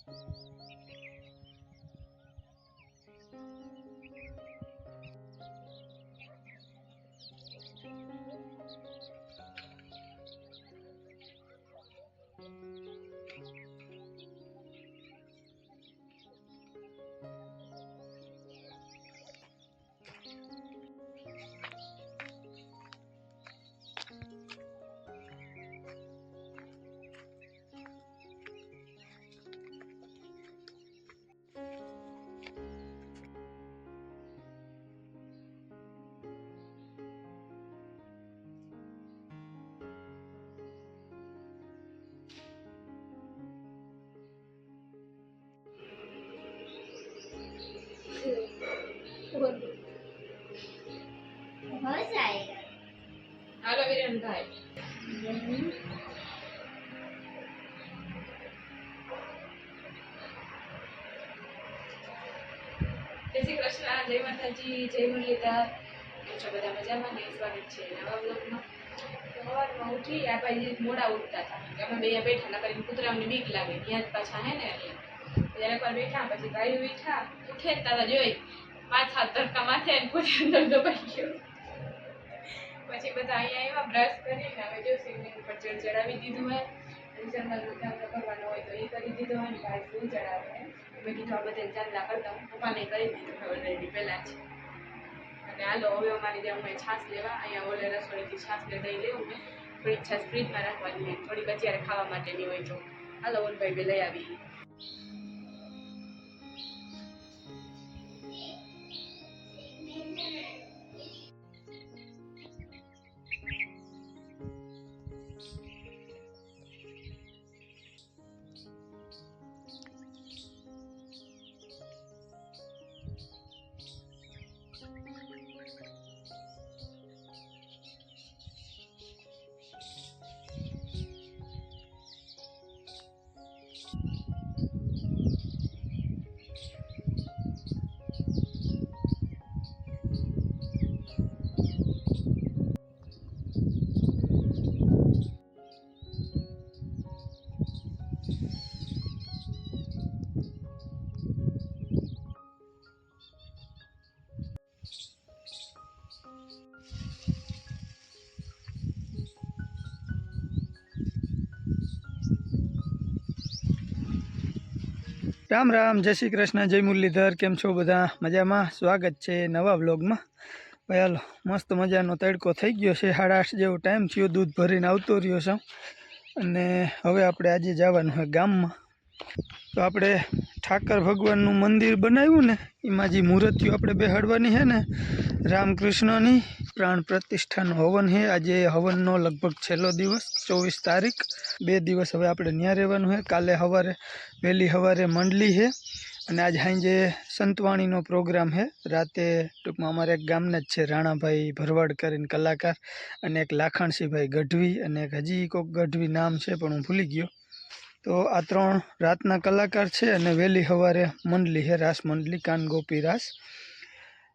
हो जाएगा। हेलो वीरेन भाई। जय श्री कृष्ण, जय माताजी, जय मुरलीधर। કેમ છો બધા મજામાં ને? સ્વાગત છે નવા બ્લોગમાં। તો સવારમાં ઉઠી આ ભાઈ મોડા ઉઠતા હતા કે અમે બે બેઠા ના કરીને કૂતરાઓને બીક લાગે ત્યાં જ પાછા હે ને એટલે જ્યારે એકવાર બેઠા પછી ભાઈ ઉઠ્યા ઉઠે જ તારા જોઈ 5-7 ધક્કા માથે ને પૂરી અંદર દબાઈ ગયો। પછી બધા અહીંયા આવ્યા બ્રશ કરીને હવે જો શિવલિંગ ઉપર જળ ચડાવી દીધું હોય વિસર્જન કરવાનો હોય તો એ કરી દીધો હોય ને ભાઈ ફૂલ ચડાવે મેં કીધું આ બધા ચાંદલા કરતા હું પપ્પાને કરી દીધું હવે ઓલરેડી પહેલાં જ। અને હાલો હવે અમારી ત્યાં અમે છાશ લેવા અહીંયા ઓલે રસોઈથી છાશ લઈ લેવું મેં થોડીક છાશ ફ્રીજમાં રાખવાની હોય થોડીક અત્યારે ખાવા માટેની હોય તો હાલો ઓલભાઈ બે લઈ આવી। राम राम, जय श्री कृष्ण, जय मुरलीधर। केम छो बधा मजामां? स्वागत है नवा व्लॉग में। भाई हालो मस्त मजानो तड़को थई गयो छे। 8:30 जेवो टाइम थयो। दूध भरीने आवतो रह्यो छुं अने हवे आपणे आजे जवानुं छे गाममां। तो आपणे ठाकर भगवाननुं मंदिर बनाव्युं ने एमां जे मूर्तिओ आपणे बेहाडवानी है ने रामकृष्णनी प्राण प्रतिष्ठानो हवन है। आजे हवननो लगभग छेल्लो दिवस 24 तारीख। 2 दिवस हवे आपणे न्या रहेवानुं है। काले हवारे वहेली हवारे मंडली है अने आज हांजे संतवाणीनो प्रोग्राम है। राते टूंकमां अमारे एक गामना ज छे राणाभाई भरवाड करीने कलाकार अने एक लाखणसिंहभाई गढवी अने एक हजी कोक गढवी नाम छे पण हुं भूली गयो। तो आ 3 रातना कलाकार छे अने वहेली हवारे मंडली है रास मंडली कान गोपी रास।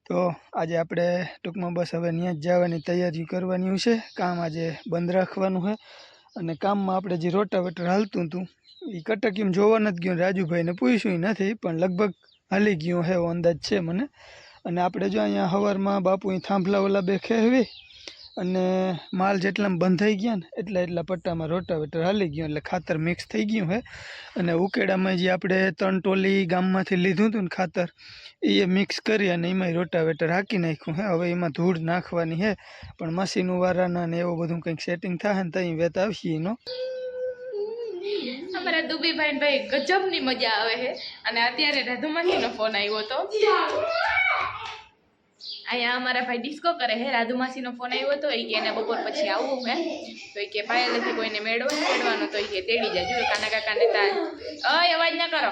तो आज आपणे टूंकमां बस हवे न्या ज जवानी तैयारी करवानी छे। काम आज बंद राखवानुं है अने काममां आपणे जे रोटावेटर हालतुं हतुं ई कटकीम जोवा नथी गयो। राजूभाईने पूछ्युं नथी पण लगभग हाली गयो है एवो अंदाज छे मने। अने आपणे जो अहींया हवारमां बापू थांभला ओला बे खेहवी अने माल जेटलाम बंधाई गया ने एटला एटला पट्टामां रोटावेटर हाली गयुं एटले खातर मिक्स थई गयुं है। अने उकेडामां जे आपणे 3 टोली गाममांथी लीधुं हतुं ने खातर ए मिक्स करी अने एमांय रोटावेटर हाकी नाख्युं है। हवे एमां धूळ नाखवानी है पण मशीनवाळाना ने एवुं बधुं कंईक सेटिंग थाहे ने तई वेत आवशे एनो। અમારા દુબીભાઈ ભાઈ ગજબની મજા આવે છે અને અત્યારે રાધુમાસીનો ફોન આવ્યો હતો। અહીંયા અમારા ભાઈ ડિસ્કો કરે છે। રાધુમાસીનો ફોન આવ્યો હતો એ કે એને બપોર પછી આવવું છે તો એ કે પાયલેથી કોઈને મેળવાનો તો એ કે તેડી જાય। જો કાના કાકાને તા અય અવાજ ના કરો।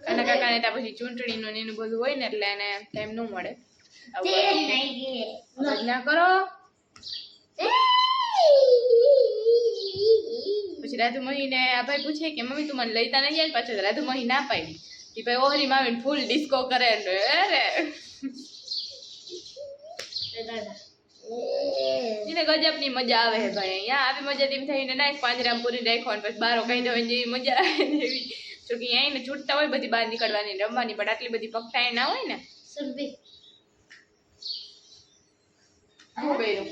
કાના કાકાને તા પછી ચૂંટણીનું ને એનું બધું હોય ને એટલે એને ટાઈમ ન મળે। અવાજ ના કરો। પછી રાધુમહીને આ ભાઈ પૂછે કે મમ્મી તું મને લઈતા નહીં જાય ને પાછળ રાધુમહી ના પાડી એ ભાઈ ઓહરી માવીને ફૂલ ડિસ્કો કરે ને અરે એને ગજબની મજા આવે છે ભાઈ। અહીંયા આવી મજા તેમ થઈને નાખ પાંજરામ પૂરી રાખ્યો ને પછી બારો કઈ દો જેવી મજા આવે એવી જો કે અહીંયા ને છૂટતા હોય બધી બહાર નીકળવાની રમવાની, પણ આટલી બધી પગટાઈ ના હોય ને. સુરભી આવું કર્યું.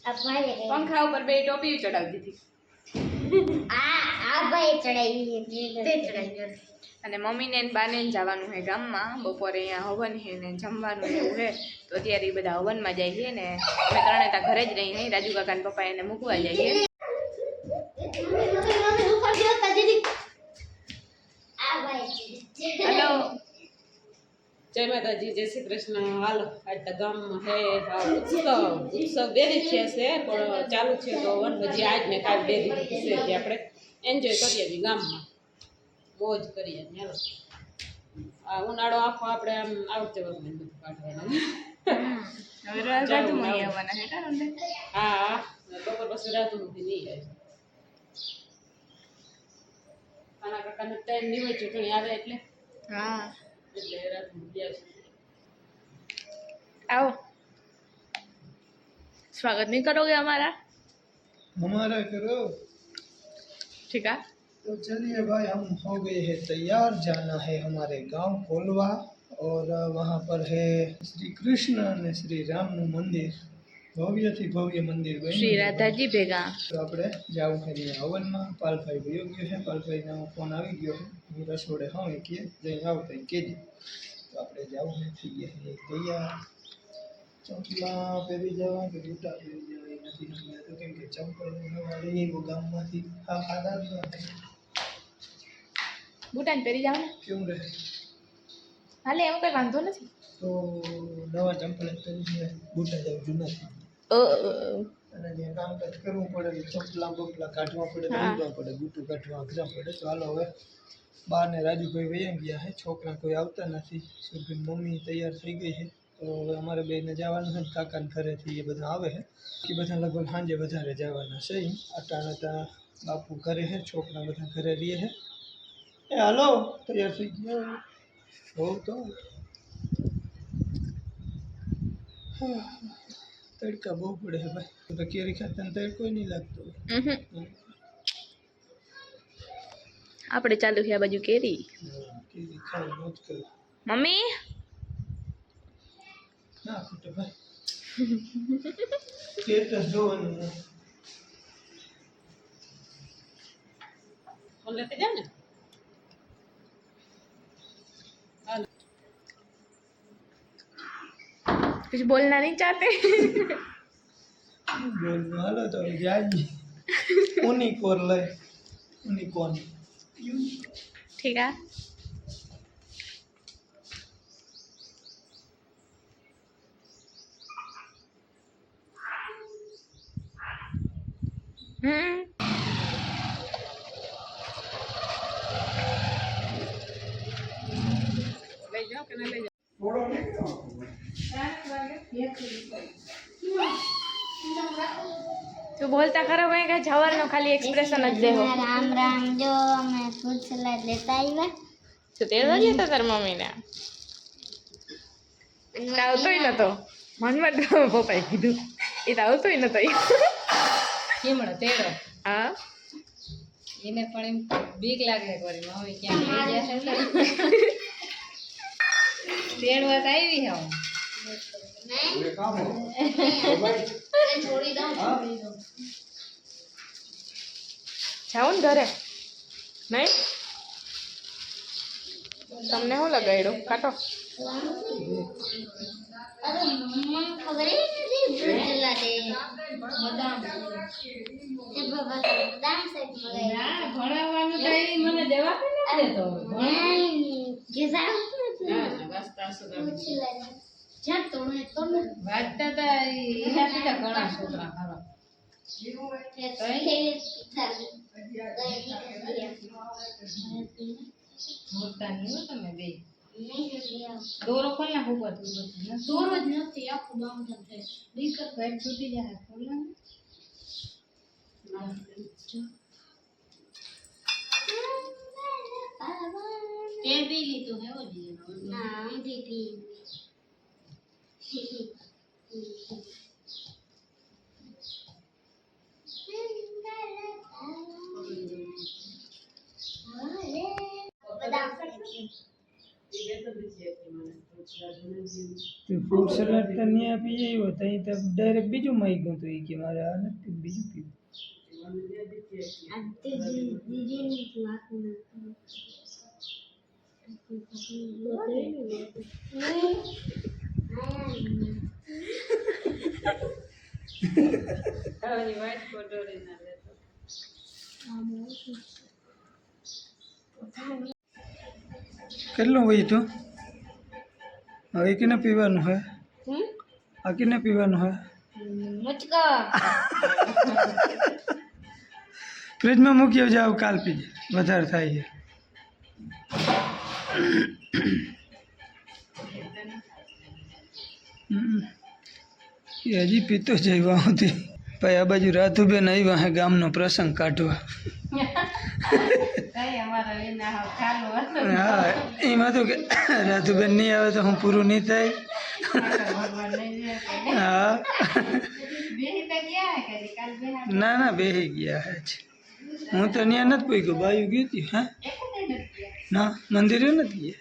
આ ભાઈ પંખા ઉપર બે ટોપી ચડાવી દીધી. આ ભાઈ ચડાવી તે ચડાવી. અને મમ્મીને ને બાને ને જવાનું છે ગામમાં, બપોરે અહીંયા હવન છે ને જમવાનું એવું છે, તો અત્યારે એ બધા હવનમાં જાય છે ને અમે ત્રણે ત્યાં ઘરે જ રહી, રાજુ કાકા ને પપ્પા એને મૂકવા જઈએ. હેલો, જય માતાજી, જય શ્રી કૃષ્ણ. હાલો આજ તો ગામમાં હે ઉત્સવ બે દિવસ છે પણ ચાલુ છે, તો હજી આજ ને કાલ બે દિવસ છે તે આપણે એન્જોય કરીએ છીએ ગામમાં, મોજ કરીએ છીએ. હાલો આ ઉનાળો આખો આપણે આમ આવત જવાનું બધું કાઢવાનું. હવે રાજુમાં આવવાના છે કારણ હા બપોર પછી રાતું નથી નહીં આવે. આના કાકાને ટાઈમ નહીં હોય, ચૂંટણી આવે એટલે હા એટલે રાતું ગયા છે. आओ, स्वागत नहीं करोगे हमारा? हमारा करो। ठीक है, तो चलिए भाई, हम हो गए हैं तैयार, जाना है हमारे गांव कोलवा, और वहाँ पर है श्री कृष्ण और श्री राम નું મંદિર, ભવ્ય થી ભવ્ય મંદિર બન્યું श्री છે. राधाजी भेगा તો આપણે જાવું છે ત્યાં હવનમાં. પાલભાઈ ગયો ગયો છે, પાલભાઈનો ફોન આવી ગયો છે, હું રસોડે હા કે જઈ આવતા કહેજે. તો આપણે જાવું છે, થઈ ગયા છે તૈયાર. ચંપલા પહેરી જવા કે જૂતા પહેરી જવા એ નથી સમજાતું, તો કેમ કે ચંપલ નવા લઈ આવ્યો ગામમાંથી. હા ખાધા જ નથી. બુટાન પહેરી જાવ ને, કેવું રહે? હાલે એમ કઈ વાંધો નથી. તો નવા ચંપલ જ પહેરી જાય, બૂટા જાવ જૂના છે. અને જે કામકાજ કરવું પડે, ચંપલા બપલા કાઢવા પડે, બાંધવા પડે, બૂટું કાઢવા અઘરા પડે. તો હાલો હવે બા ને રાજુભાઈ વયા ગયા છે, છોકરા કોઈ આવતા નથી. સુરભી મમ્મી તૈયાર થઈ ગઈ છે, તો હવે અમારે બેને જવાનું છે. કાકાને ઘરેથી એ બધા આવે છે, એ બધા લગભગ સાંજે વધારે જવાના છે. અટાણે ત્યાં બાપુ ઘરે છે, છોકરા બધા ઘરે રહીએ છે. એ હાલો તૈયાર થઈ ગયા હોવ તો. તડકા બહુ પડે છે ભાઈ, તો કેરી ખાતા તડકો નહીં લાગતો. આપણે ચાલુ છે આ બાજુ કેરી. કેરી ખાવ મોજ કરો. મમ્મી ના ખૂટે ભાઈ, સ્ટેટસ જોવાનું ને. ફોન લેતે જા ને. कुछ बोलना नहीं चाहते? બોલવું હાલો તો હવે જાજી. ઉની કોર લઈ ઉની કોન. ठीक है, લઈ જાઓ કે ના લઈ જાઓ? तो बोलता करो भाई का जवार नो खाली एक्सप्रेशन જ દેહો. રામ રામ. જો અમે ફૂડ સલાડ લેતા આવ્યા. તો તે જ હતા તાર મમ્મી ને આવતોય નતો. મનમાં પપ્પાએ કીધું એ તો આવતોય નતો. કેમડો તેડો હા, એને પણ એમ બીક લાગે કરી મમ્મી ક્યાં લઈ ગયા છે એટલે તેડવા તો આવી હું. થોડી દઉં. જાઉં ને ઘરે નહીં? તમને શું લગાડ્યું કાટો? અરે મને ખબર નથી ફૂડ સલાડ એ બદામ શેક મંગાવ્યો. ભણાવવાનું તો એ મને જવાબ નથી દેતો. વાંચતા હતા એનાથી તો ઘણા છોકરા ખરા. મોટા નહીં હો તમે બે. દોરો ખોલ નાખ ઉપર દોરો જ નથી, આખું બાંધો છે. દીકર પેટ છૂટી જાય ખોલ નાખ. તે પી લીધું હે ઓલી. ના આમથી પી. ફ્રૂટ સલાડ તો નહીં આપી આવ્યો તો અહીં તો ડાયરેક્ટ બીજું માંગ્યું હતું એ કે મારે આ નથી બીજું પીવું. કેટલું વહી તું હવે કેને પીવાનું હે આ કેને પીવાનું હે मुझको ફ્રીજમાં મૂકી જાવ કાલ પીજે વધારે થાય છે. એ હજી પીતો જ આવ્યા હતી ભાઈ આ બાજુ રાધુબેન આવ્યા હે ગામનો પ્રસંગ કાઢવા. હા એમાં તો કે રાધુબેન નહીં આવે તો હું પૂરું નહીં થાય. હા ના ના બેસી ગયા હે છે. હું તો ત્યાં નથી પૂછ્યું બાયું ગયું હતી. હા ના મંદિરે નથી ગયા.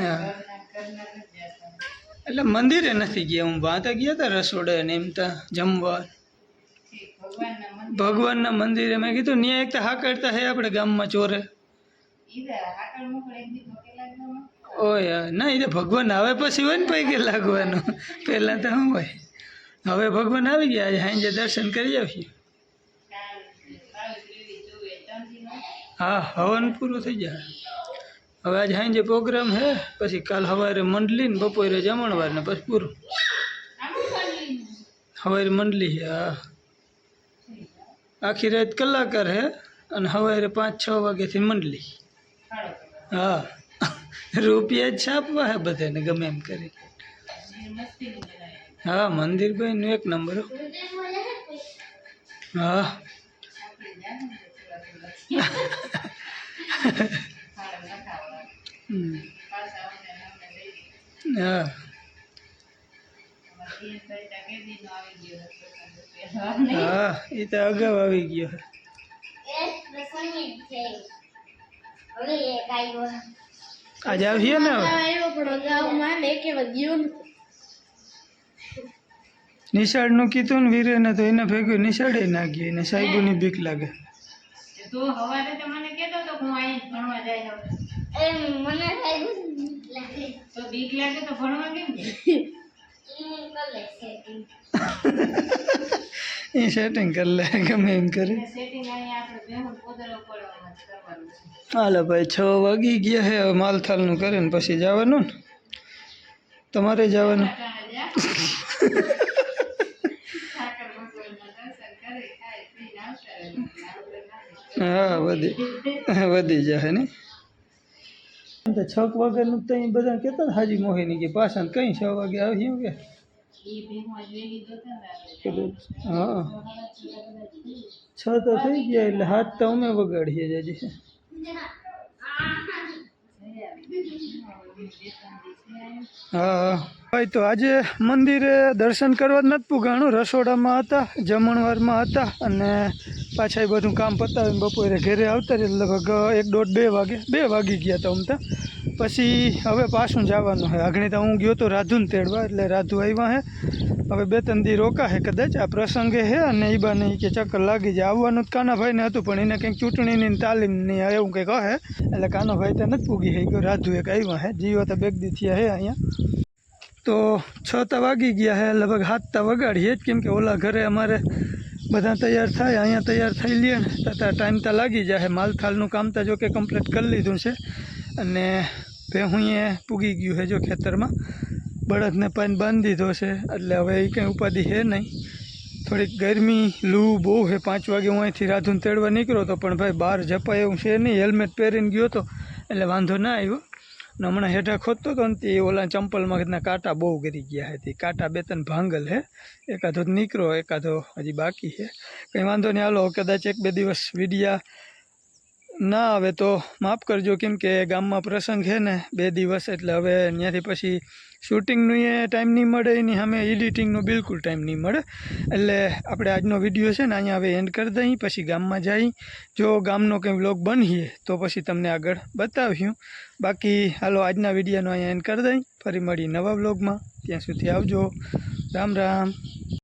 હા એટલે મંદિરે નથી ગયા હું વાંતા ગયા હતા રસોડે ને એમ તો જમવા ભગવાનના મંદિરે મેં કીધું ત્યાં એક તો હાકડતા હે આપણે ગામમાં ચોરે. ઓય ના એ તો ભગવાન આવે પછી હોય ને પૈકી લાગવાનું પહેલાં તો શું હોય. હવે ભગવાન આવી ગયા આજે સાંજે દર્શન કરી આવીએ. હા હવન પૂરું થઈ જાય હવે આજે સાંજે પ્રોગ્રામ હે પછી કાલ સવારે મંડલી ને બપોરે જમણવાર ને પછી પૂરું. સવારે મંડલી છે. હા આખી રાત કલાકાર હે અને સવારે 5-6 વાગ્યાથી મંડલી. હા રૂપિયા જ છાપવા હે બધાને ગમે એમ કરી. હા મંદિર ભાઈનું એક નંબર. હા હા હા એ તો અગાઉ આવી ગયો. આજે આવીએ ને નિશાળનું કીધું ને વીરે ને તો એને ભેગું નિશાળે ના ગઈ ને સાહેબોની બીક લાગે. એ સેટિંગ કરી લે ગમે એમ કરી. હાલો ભાઈ 6 વાગી ગયા હે હવે માલથાલનું કરે ને પછી જવાનું ને. તમારે જવાનું. હા વધી જશે ને. 6 વાગ્યાનું તો અહીં બધા કહેતા હાજી મોહિની કે પાછા કઈ 6 વાગે આવ્યું કે. હા 6 તો થઈ ગયા એટલે 7 તો અમે વગાડીએ જજી. હા ભાઈ તો આજે મંદિરે દર્શન કરવા જ નથી પૂગાણું. રસોડામાં હતા, જમણવારમાં હતા અને પાછા એ બધું કામ પતાવીને બપોરે ઘરે આવતા રહે લગભગ 1-1.5-2 વાગે 2 વાગી ગયા હતા આમ તો. પછી હવે પાછું જવાનું છે. આગળ તો હું ગયો તો રાધુને તેડવા એટલે રાધુ આવ્યા હે. હવે 2-3 દી રોકા હે કદાચ આ પ્રસંગે હે અને એ બાને કે ચક્કર લાગી જાય. આવવાનું જ કાનાભાઈને હતું પણ એને કંઈક ચૂંટણીની તાલીમની એવું કંઈક હે એટલે કાનાભાઈ તો નથી પૂગી હે ગયો. રાધુ એક આવ્યા હે. જીવો તો 2 દી થયા હે અહીંયા. તો 6 તો વાગી ગયા હે લગભગ 7 તો વગાડીએ જ કેમ કે ઓલા ઘરે અમારે બધા તૈયાર થાય અહીંયા તૈયાર થઈ લઈએ ને તથા ટાઈમ તો લાગી જાય. માલથાલનું કામ તો જો કે કમ્પ્લીટ કરી લીધું છે અને ભેહુંએ પૂગી ગયું છે જો ખેતરમાં. બળદને પાણી બાંધી દીધો છે એટલે હવે એ કંઈ ઉપાધિ છે નહીં. થોડીક ગરમી લૂ બહુ છે. 5 વાગે હું અહીંથી રાધુને તેડવા નીકળ્યો હતો પણ ભાઈ બહાર જપાય એવું છે નહીં. હેલ્મેટ પહેરીને ગયો હતો એટલે વાંધો ના આવ્યો. ને હમણાં હેઠા ખોદતો હતો ને તે ઓલા ચંપલમાં કાંટા બહુ ગરી ગયા હતી. કાંટા 2-3 ભાંગલ છે. એકાદો નીકળો એકાદો હજી બાકી છે. કંઈ વાંધો નહીં. હાલો કદાચ 1-2 દિવસ વિડીયા ના હવે તો માફ કરજો કેમ કે ગામમાં પ્રસંગ છે ને 2 દિવસ એટલે હવે ત્યાંથી પછી શૂટિંગનું એ ટાઈમ નહીં મળે એની સામે એડિટિંગનો બિલકુલ ટાઈમ નહીં મળે એટલે આપણે આજનો વિડીયો છે ને અહીંયા હવે એન્ડ કરી દઈએ પછી ગામમાં જઈ જો ગામનો કંઈ વ્લોગ બનીએ તો પછી તમને આગળ બતાવ્યું બાકી હાલો આજના વિડીયોનો અહીંયા એન્ડ કરી દઈએ ફરી મળી નવા વ્લોગમાં ત્યાં સુધી આવજો રામ રામ